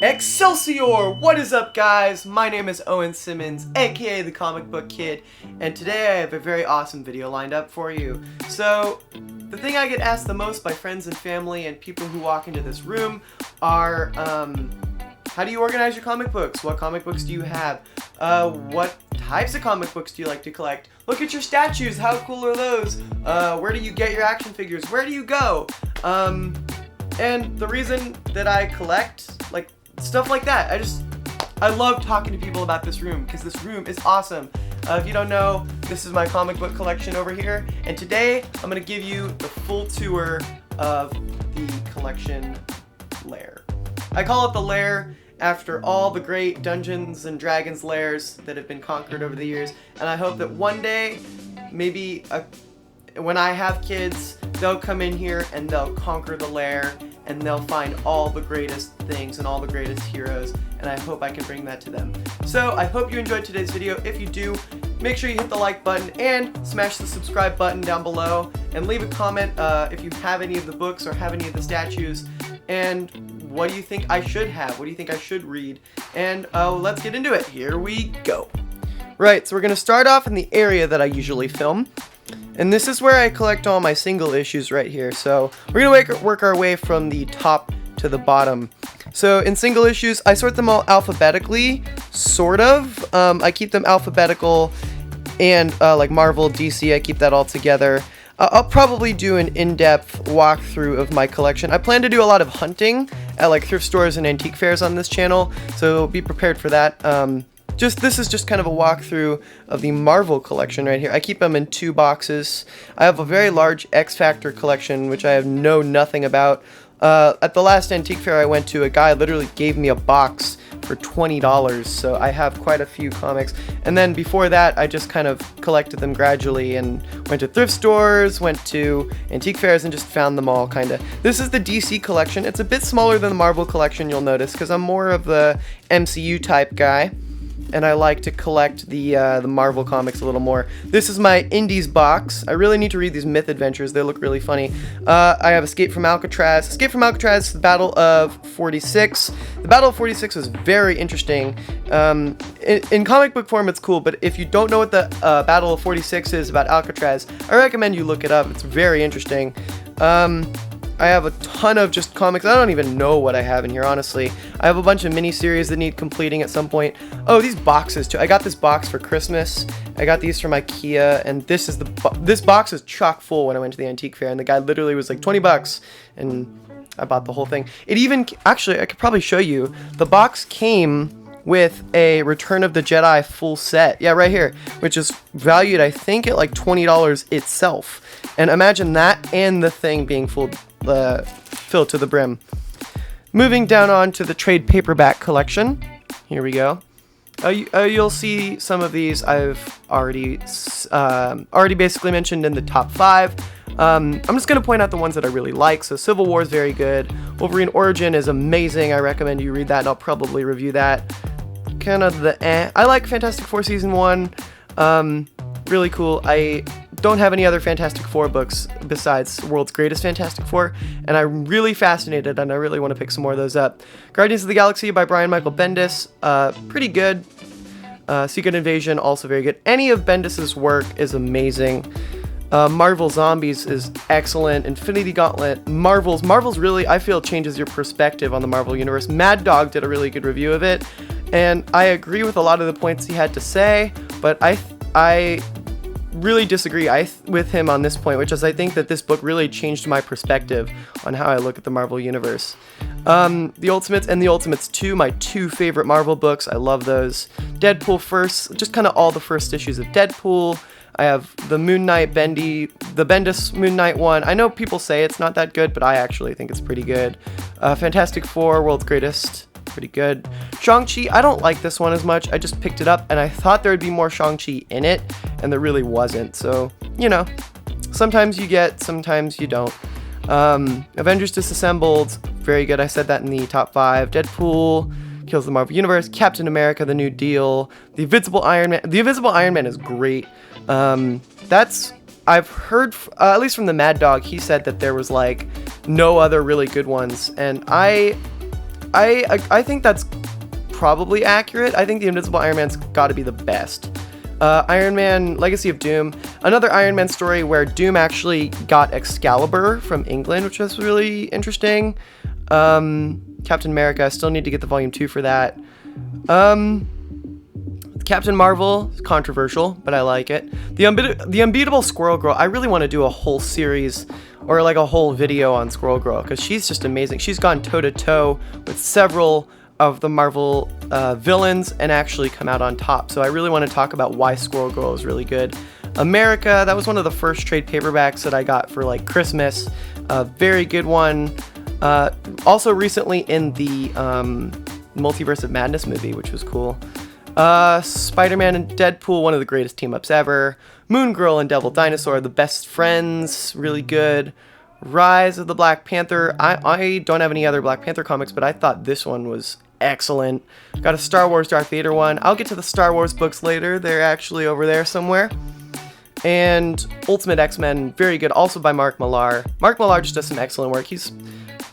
Excelsior! What is up, guys? My name is Owen Simmons, aka the Comic Book Kid, and today I have a very awesome video lined up for you. So, the thing I get asked the most by friends and family and people who walk into this room are, how do you organize your comic books? What comic books do you have? What types of comic books do you like to collect? Look at your statues, how cool are those? Where do you get your action figures? Where do you go? And the reason that I collect, like, stuff like that, I love talking to people about this room, because this room is awesome. If you don't know, this is my comic book collection over here, and today I'm going to give you the full tour of the collection Lair. I call it the Lair after all the great Dungeons and Dragons lairs that have been conquered over the years, and I hope that one day, maybe when I have kids, they'll come in here and they'll conquer the Lair and they'll find all the greatest things and all the greatest heroes, and I hope I can bring that to them. So I hope you enjoyed today's video. If you do, make sure you hit the like button and smash the subscribe button down below, and leave a comment if you have any of the books or have any of the statues, and what do you think I should have? What do you think I should read? And let's get into it. Here we go. Right, so we're going to start off in the area that I usually film. And this is where I collect all my single issues right here. So we're going to work our way from the top to the bottom. So in single issues, I sort them all alphabetically, sort of. I keep them alphabetical, and like Marvel, DC, I keep that all together. I'll probably do an in-depth walkthrough of my collection. I plan to do a lot of hunting at like thrift stores and antique fairs on this channel, so be prepared for that. This is just kind of a walkthrough of the Marvel collection right here. I keep them in 2 boxes. I have a very large X Factor collection, which I know nothing about. At the last antique fair I went to, a guy literally gave me a box for $20, so I have quite a few comics. And then before that, I just kind of collected them gradually and went to thrift stores, went to antique fairs, and just found them all, kind of. This is the DC collection. It's a bit smaller than the Marvel collection, you'll notice, because I'm more of the MCU type guy, and I like to collect the Marvel comics a little more. This is my Indies box. I really need to read these Myth Adventures. They look really funny. I have Escape from Alcatraz. Escape from Alcatraz, the Battle of 46. The Battle of 46 was very interesting. In comic book form, it's cool, but if you don't know what the Battle of 46 is about Alcatraz, I recommend you look it up. It's very interesting. I have a ton of just comics. I don't even know what I have in here, honestly. I have a bunch of miniseries that need completing at some point. Oh, these boxes too. I got this box for Christmas. I got these from IKEA, and this box is chock full when I went to the antique fair, and the guy literally was like 20 bucks, and I bought the whole thing. It even, actually, I could probably show you. The box came with a Return of the Jedi full set. Yeah, right here, which is valued, I think, at like $20 itself. And imagine that and the thing being filled to the brim. Moving down on to the trade paperback collection. Here we go. You'll see some of these I've already basically mentioned in the top 5. I'm just going to point out the ones that I really like. So Civil War is very good. Wolverine Origin is amazing. I recommend you read that, and I'll probably review that. Kind of I like Fantastic Four Season 1. Really cool. I don't have any other Fantastic Four books besides World's Greatest Fantastic Four, and I'm really fascinated, and I really want to pick some more of those up. Guardians of the Galaxy by Brian Michael Bendis, pretty good. Secret Invasion, also very good. Any of Bendis's work is amazing. Marvel Zombies is excellent. Infinity Gauntlet, Marvel's really, I feel, changes your perspective on the Marvel Universe. Mad Dog did a really good review of it, and I agree with a lot of the points he had to say, but I really disagree with him on this point, which is I think that this book really changed my perspective on how I look at the Marvel Universe. The Ultimates and The Ultimates 2, my 2 favorite Marvel books. I love those. Deadpool first, just kind of all the first issues of Deadpool. I have the Moon Knight the Bendis Moon Knight one. I know people say it's not that good, but I actually think it's pretty good. Fantastic Four, World's Greatest, pretty good. Shang-Chi, I don't like this one as much. I just picked it up, and I thought there would be more Shang-Chi in it, and there really wasn't. So, you know, sometimes you get, sometimes you don't. Avengers Disassembled, very good. I said that in the top 5. Deadpool kills the Marvel Universe. Captain America, The New Deal. The Invisible Iron Man. The Invisible Iron Man is great. I've heard, at least from the Mad Dog, he said that there was like no other really good ones, and I I think that's probably accurate. I think the Invincible Iron Man's got to be the best. Iron Man Legacy of Doom, another Iron Man story where Doom actually got Excalibur from England, which was really interesting. Captain America, I still need to get the volume 2 for that. Captain Marvel is controversial, but I like it. The Unbeatable Squirrel Girl, I really want to do a whole series or like a whole video on Squirrel Girl because she's just amazing. She's gone toe to toe with several of the Marvel villains and actually come out on top. So I really want to talk about why Squirrel Girl is really good. America, that was one of the first trade paperbacks that I got for like Christmas. A very good one. Also recently in the Multiverse of Madness movie, which was cool. Spider-Man and Deadpool, one of the greatest team-ups ever. Moon Girl and Devil Dinosaur, the best friends, really good. Rise of the Black Panther. I don't have any other Black Panther comics, but I thought this one was excellent. Got a Star Wars Darth Vader one. I'll get to the Star Wars books later. They're actually over there somewhere. And Ultimate X-Men, very good, also by Mark Millar. Mark Millar just does some excellent work. He's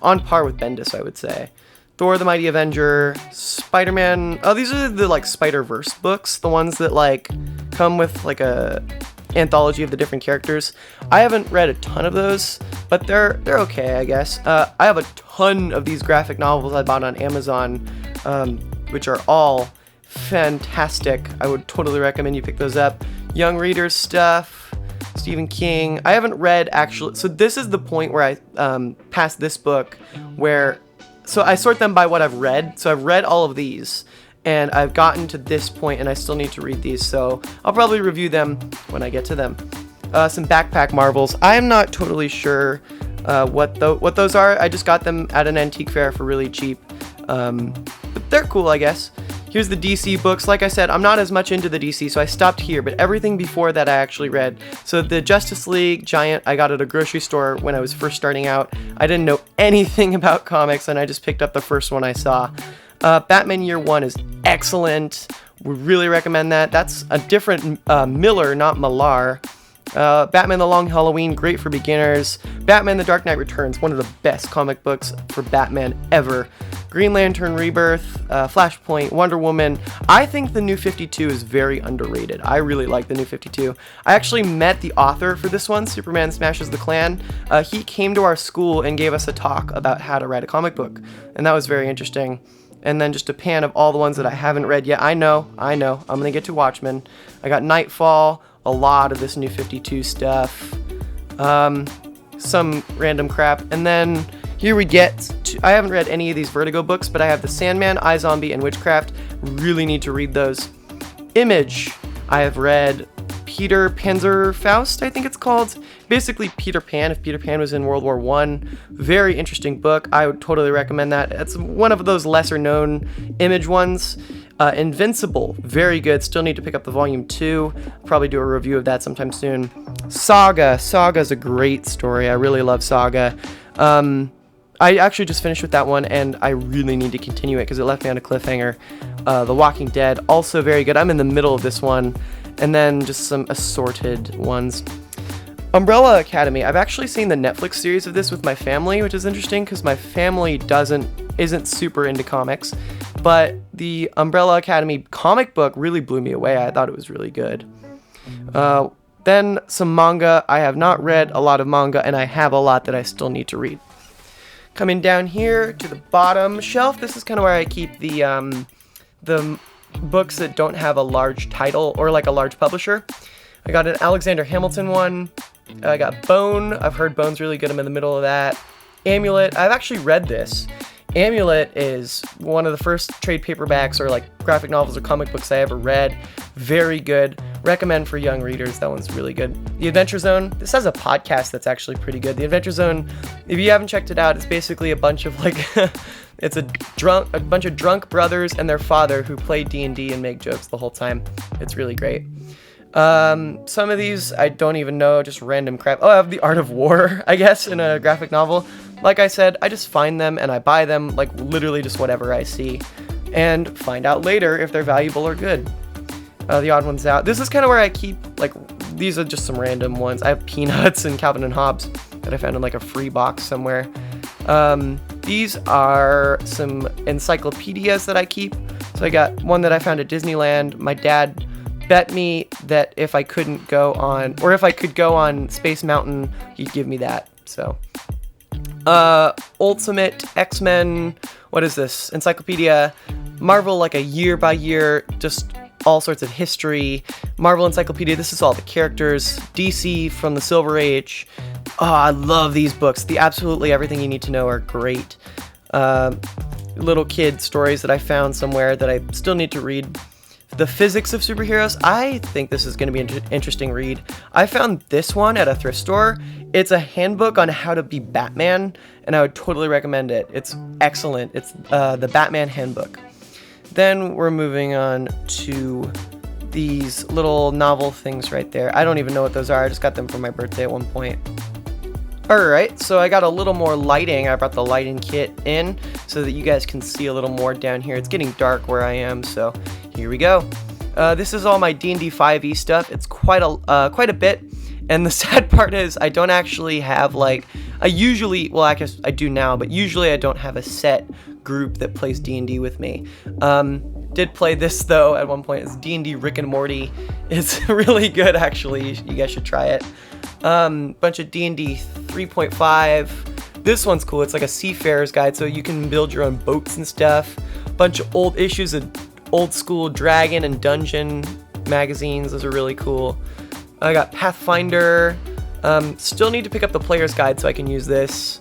on par with Bendis, I would say. Thor the Mighty Avenger, Spider-Man. Oh, these are the like Spider-Verse books, the ones that like come with like a anthology of the different characters. I haven't read a ton of those, but they're okay, I guess. I have a ton of these graphic novels I bought on Amazon, which are all fantastic. I would totally recommend you pick those up. Young readers stuff, Stephen King. I haven't read actually. So this is the point where I passed this book where. So I sort them by what I've read. So I've read all of these, and I've gotten to this point, and I still need to read these. So I'll probably review them when I get to them. Some backpack Marvels. I'm not totally sure what those are. I just got them at an antique fair for really cheap. But they're cool, I guess. Here's the DC books. Like I said, I'm not as much into the DC, so I stopped here, but everything before that I actually read. So the Justice League Giant, I got at a grocery store when I was first starting out. I didn't know anything about comics, and I just picked up the first one I saw. Batman Year One is excellent. Would really recommend that. That's a different Miller, not Millar. Batman The Long Halloween, great for beginners. Batman The Dark Knight Returns, one of the best comic books for Batman ever. Green Lantern Rebirth, Flashpoint, Wonder Woman. I think the New 52 is very underrated. I really like the New 52. I actually met the author for this one, Superman Smashes the Klan. He came to our school and gave us a talk about how to write a comic book, and that was very interesting. And then just a pan of all the ones that I haven't read yet. I know. I'm going to get to Watchmen. I got Nightfall, a lot of this New 52 stuff, some random crap, and then here we get to, I haven't read any of these Vertigo books, but I have The Sandman, iZombie, and Witchcraft. Really need to read those. Image, I have read Peter Panzerfaust, I think it's called. Basically Peter Pan, if Peter Pan was in World War I. Very interesting book. I would totally recommend that. It's one of those lesser known Image ones. Invincible, very good. Still need to pick up the volume 2. Probably do a review of that sometime soon. Saga's a great story. I really love Saga. I actually just finished with that one, and I really need to continue it because it left me on a cliffhanger. The Walking Dead, also very good. I'm in the middle of this one, and then just some assorted ones. Umbrella Academy. I've actually seen the Netflix series of this with my family, which is interesting because my family isn't super into comics, but the Umbrella Academy comic book really blew me away. I thought it was really good. Then some manga. I have not read a lot of manga, and I have a lot that I still need to read. Coming down here to the bottom shelf, this is kind of where I keep the books that don't have a large title or like a large publisher. I got an Alexander Hamilton one. I got Bone. I've heard Bone's really good. I'm in the middle of that. Amulet. I've actually read this. Amulet is one of the first trade paperbacks or like graphic novels or comic books I ever read. Very good. Recommend for young readers. That one's really good. The Adventure Zone. This has a podcast that's actually pretty good. The Adventure Zone, if you haven't checked it out, it's basically a bunch of like it's a bunch of drunk brothers and their father who play D&D and make jokes the whole time. It's really great. Some of these I don't even know, just random crap. Oh, I have The Art of War, I guess, in a graphic novel. Like I said, I just find them and I buy them, like literally just whatever I see, and find out later if they're valuable or good. The Odd Ones Out. This is kind of where I keep, like, these are just some random ones. I have Peanuts and Calvin and Hobbes that I found in like a free box somewhere. These are some encyclopedias that I keep. So I got one that I found at Disneyland. My dad bet me that if I couldn't go on, or if I could go on Space Mountain, he'd give me that. So Ultimate X-Men, what is this? Encyclopedia. Marvel, like a year by year, just all sorts of history. Marvel Encyclopedia, this is all the characters. DC from the Silver Age. Oh, I love these books. The absolutely everything you need to know are great. Little kid stories that I found somewhere that I still need to read. The Physics of Superheroes, I think this is going to be an interesting read. I found this one at a thrift store. It's a handbook on how to be Batman, and I would totally recommend it. It's excellent. It's the Batman Handbook. Then we're moving on to these little novel things right there. I don't even know what those are. I just got them for my birthday at one point. Alright, so I got a little more lighting. I brought the lighting kit in so that you guys can see a little more down here. It's getting dark where I am, so here we go. This is all my D&D 5e stuff. It's quite a bit, and the sad part is I don't actually have, like, I guess I do now, but usually I don't have a set group that plays D&D with me. Did play this though at one point. It's D&D Rick and Morty. It's really good, actually. You guys should try it. Bunch of D&D 3.5. This one's cool. It's like a seafarer's guide, so you can build your own boats and stuff. Bunch of old issues of old school Dragon and Dungeon magazines. Those are really cool. I got Pathfinder. Still need to pick up the player's guide so I can use this.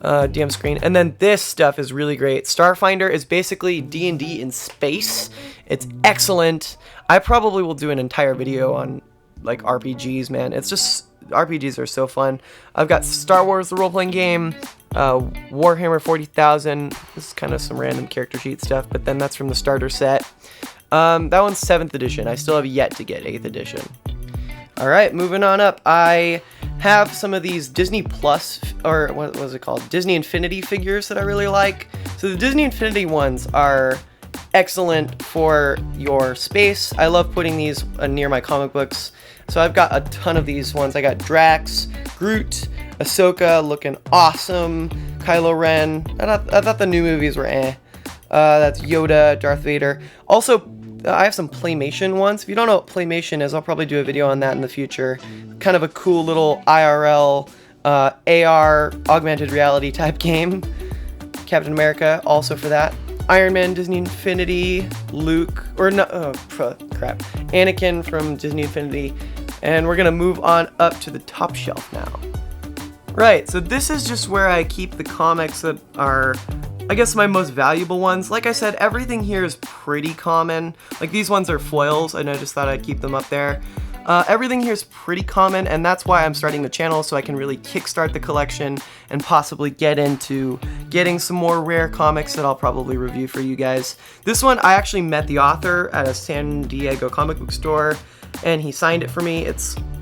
DM screen. And then this stuff is really great. Starfinder is basically D&D in space. It's excellent. I probably will do an entire video on like RPGs, man. It's just, RPGs are so fun. I've got Star Wars, the role-playing game, Warhammer 40,000. This is kind of some random character sheet stuff, but then that's from the starter set. That one's 7th edition. I still have yet to get 8th edition. Alright, moving on up. I have some of these Disney Plus, or what was it called? Disney Infinity figures that I really like. So the Disney Infinity ones are excellent for your space. I love putting these near my comic books. So I've got a ton of these ones. I got Drax, Groot, Ahsoka looking awesome, Kylo Ren. I thought the new movies were eh. That's Yoda, Darth Vader. Also, I have some Playmation ones. If you don't know what Playmation is, I'll probably do a video on that in the future. Kind of a cool little IRL, AR, augmented reality type game. Captain America, also for that. Iron Man, Disney Infinity, Luke, or no, oh, crap. Anakin from Disney Infinity. And we're gonna move on up to the top shelf now. Right, so this is just where I keep the comics that are, I guess, my most valuable ones. Like I said, everything here is pretty common. Like these ones are foils, and I just thought I'd keep them up there. Everything here is pretty common, and that's why I'm starting the channel, so I can really kickstart the collection and possibly get into getting some more rare comics that I'll probably review for you guys. This one, I actually met the author at a San Diego comic book store, and he signed it for me.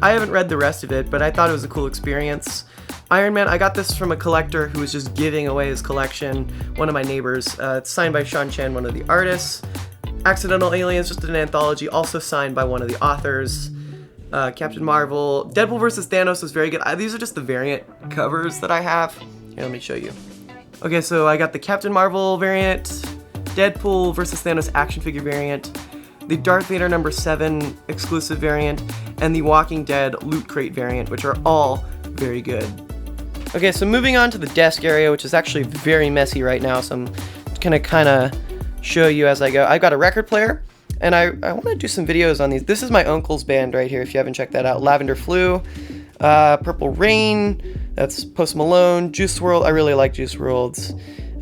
I haven't read the rest of it, but I thought it was a cool experience. Iron Man, I got this from a collector who was just giving away his collection, one of my neighbors. It's signed by Sean Chen, one of the artists. Accidental Aliens, just an anthology, also signed by one of the authors. Captain Marvel. Deadpool vs. Thanos was very good. These are just the variant covers that I have. Here, let me show you. Okay, so I got the Captain Marvel variant, Deadpool vs. Thanos action figure variant, the Darth Vader #7 exclusive variant, and the Walking Dead Loot Crate variant, which are all very good. Okay, so moving on to the desk area, which is actually very messy right now, so I'm gonna kind of show you as I go. I've got a record player, and I want to do some videos on these. This is my uncle's band right here, if you haven't checked that out. Lavender Flu, Purple Rain, that's Post Malone, Juice WRLD, I really like Juice WRLD's.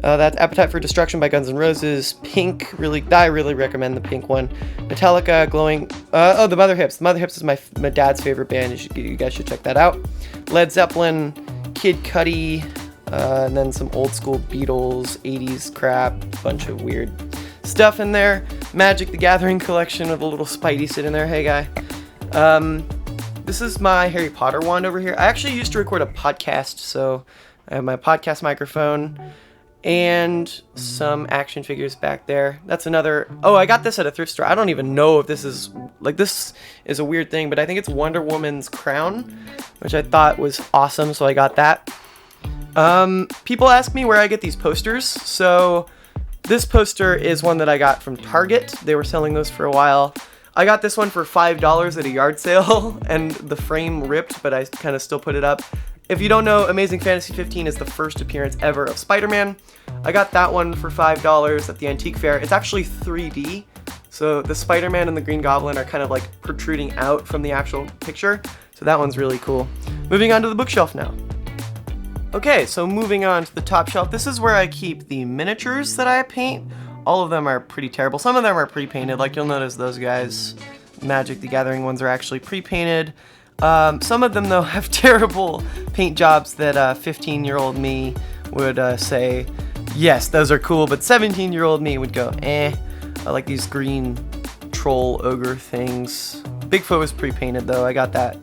That's Appetite for Destruction by Guns N' Roses, Pink, I really recommend the Pink one. Metallica, Glowing, the Mother Hips. The Mother Hips is my dad's favorite band, you guys should check that out. Led Zeppelin, Kid Cudi, and then some old school Beatles, 80s crap, bunch of weird stuff in there. Magic the Gathering collection with a little Spidey sitting there. Hey guy. This is my Harry Potter wand over here. I actually used to record a podcast, so I have my podcast microphone and some action figures back there. That's another. Oh, I got this at a thrift store. I don't even know if this is a weird thing, but I think it's Wonder Woman's crown, which I thought was awesome, so I got that. People ask me where I get these posters, so This poster is one that I got from Target. They were selling those for a while. I got this one for $5 at a yard sale, and the frame ripped, but I kind of still put it up. If you don't know, Amazing Fantasy 15 is the first appearance ever of Spider-Man. I got that one for $5 at the antique fair. It's actually 3D, so the Spider-Man and the Green Goblin are kind of like protruding out from the actual picture, so that one's really cool. Moving on to the bookshelf now. Okay, so moving on to the top shelf, this is where I keep the miniatures that I paint. All of them are pretty terrible. Some of them are pre-painted, like you'll notice those guys. Magic the Gathering ones are actually pre-painted. Some of them, though, have terrible paint jobs that 15-year-old me would say, yes, those are cool, but 17-year-old me would go, eh. I like these green troll ogre things. Bigfoot was pre-painted, though. I got that.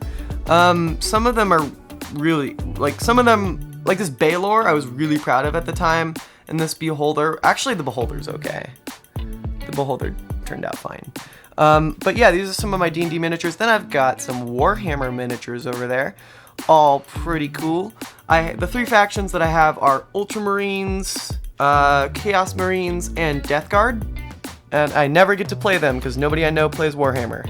Some of them are really, like, some of them, like this Baylor, I was really proud of at the time. And this Beholder, actually the Beholder's okay. The Beholder turned out fine. But yeah, these are some of my D&D miniatures. Then I've got some Warhammer miniatures over there. All pretty cool. The 3 factions that I have are Ultramarines, Chaos Marines, and Death Guard. And I never get to play them because nobody I know plays Warhammer.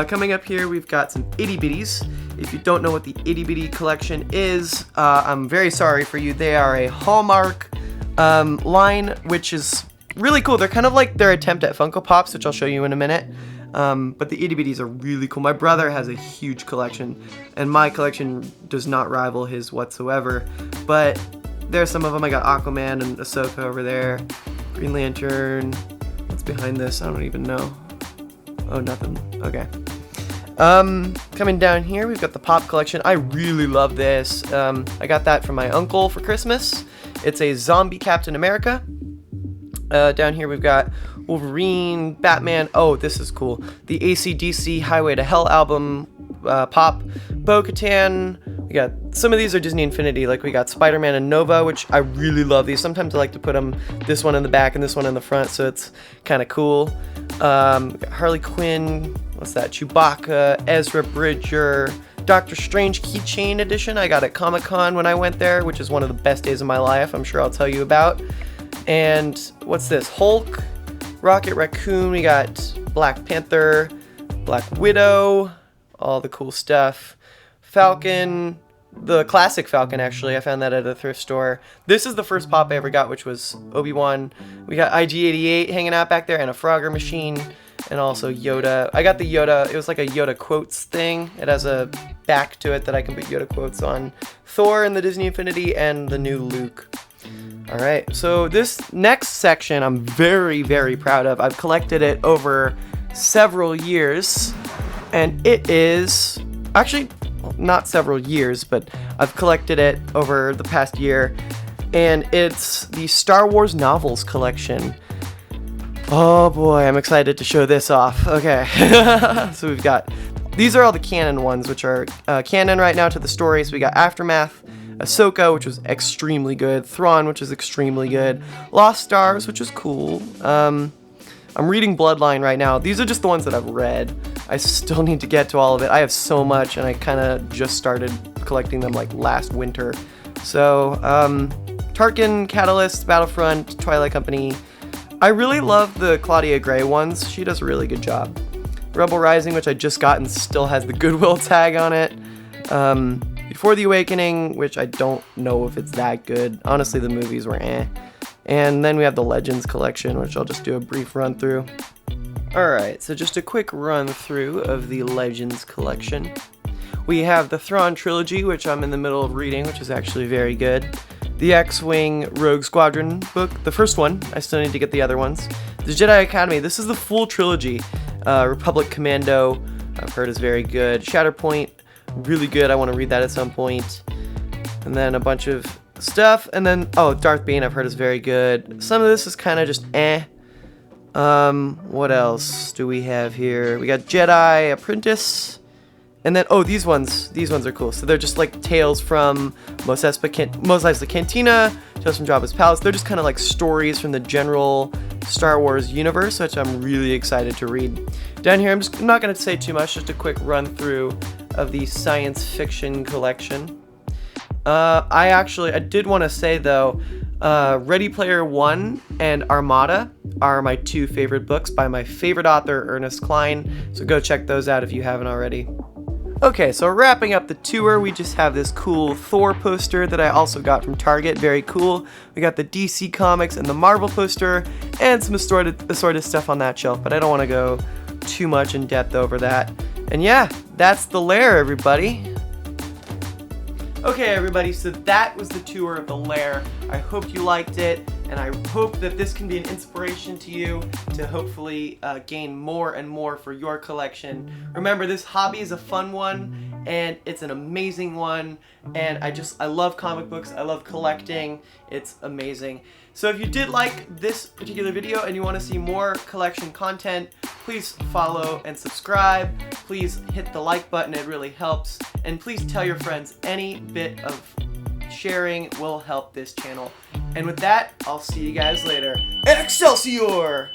Coming up here, we've got some itty bitties. If you don't know what the itty bitty collection is, I'm very sorry for you. They are a Hallmark line, which is really cool. They're kind of like their attempt at Funko Pops, which I'll show you in a minute. But the itty bitties are really cool. My brother has a huge collection, and my collection does not rival his whatsoever. But there's some of them. I got Aquaman and Ahsoka over there. Green Lantern. What's behind this? I don't even know. Oh, nothing. Okay. Coming down here, we've got the Pop collection. I really love this. I got that from my uncle for Christmas. It's a zombie Captain America. Down here we've got Wolverine, Batman. Oh, this is cool. The AC/DC Highway to Hell album, Pop, Bo-Katan. We got, some of these are Disney Infinity, like we got Spider-Man and Nova, which I really love these. Sometimes I like to put them, this one in the back and this one in the front, so it's kind of cool. Harley Quinn, what's that? Chewbacca, Ezra Bridger, Doctor Strange Keychain Edition. I got at Comic-Con when I went there, which is one of the best days of my life, I'm sure I'll tell you about. And what's this? Hulk, Rocket Raccoon, we got Black Panther, Black Widow, all the cool stuff. Falcon, the classic Falcon, actually. I found that at a thrift store. This is the first Pop I ever got, which was Obi-Wan. We got IG-88 hanging out back there, and a Frogger machine, and also Yoda. I got the Yoda. It was like a Yoda quotes thing. It has a back to it that I can put Yoda quotes on. Thor in the Disney Infinity, and the new Luke. Alright, so this next section I'm very, very proud of. I've collected it over several years, and it is... actually, not several years, but I've collected it over the past year, and it's the Star Wars novels collection. Oh boy, I'm excited to show this off. Okay, so we've got, these are all the canon ones, which are canon right now to the story. So we got Aftermath, Ahsoka, which was extremely good, Thrawn, which is extremely good, Lost Stars, which is cool. I'm reading Bloodline right now. These are just the ones that I've read. I still need to get to all of it. I have so much, and I kind of just started collecting them like last winter. So, Tarkin, Catalyst, Battlefront, Twilight Company. I really love the Claudia Gray ones. She does a really good job. Rebel Rising, which I just got and still has the Goodwill tag on it. Before the Awakening, which I don't know if it's that good. Honestly, the movies were eh. And then we have the Legends collection, which I'll just do a brief run through. Alright, so just a quick run through of the Legends collection. We have the Thrawn trilogy, which I'm in the middle of reading, which is actually very good. The X-Wing Rogue Squadron book, the first one. I still need to get the other ones. The Jedi Academy, this is the full trilogy. Republic Commando, I've heard is very good. Shatterpoint, really good. I want to read that at some point. And then a bunch of stuff, and then Darth Bane I've heard is very good. Some of this is kind of just eh. What else do we have here? We got Jedi Apprentice, and then these ones are cool. So they're just like tales from Mos Eisley Cantina, Tales from Jabba's Palace. They're just kind of like stories from the general Star Wars universe, which I'm really excited to read. Down here, I'm not going to say too much, just a quick run through of the science fiction collection. I did want to say though, Ready Player One and Armada are my two favorite books by my favorite author, Ernest Cline, so go check those out if you haven't already. Okay, so wrapping up the tour, we just have this cool Thor poster that I also got from Target, very cool. We got the DC Comics and the Marvel poster, and some assorted stuff on that shelf, but I don't want to go too much in depth over that. And yeah, that's the Lair, everybody. Okay, everybody, so that was the tour of the Lair. I hope you liked it, and I hope that this can be an inspiration to you to hopefully gain more and more for your collection. Remember, this hobby is a fun one, and it's an amazing one, and I love comic books, I love collecting, it's amazing. So if you did like this particular video and you want to see more collection content, please follow and subscribe. Please hit the like button, it really helps. And please tell your friends, any bit of sharing will help this channel. And with that, I'll see you guys later. Excelsior!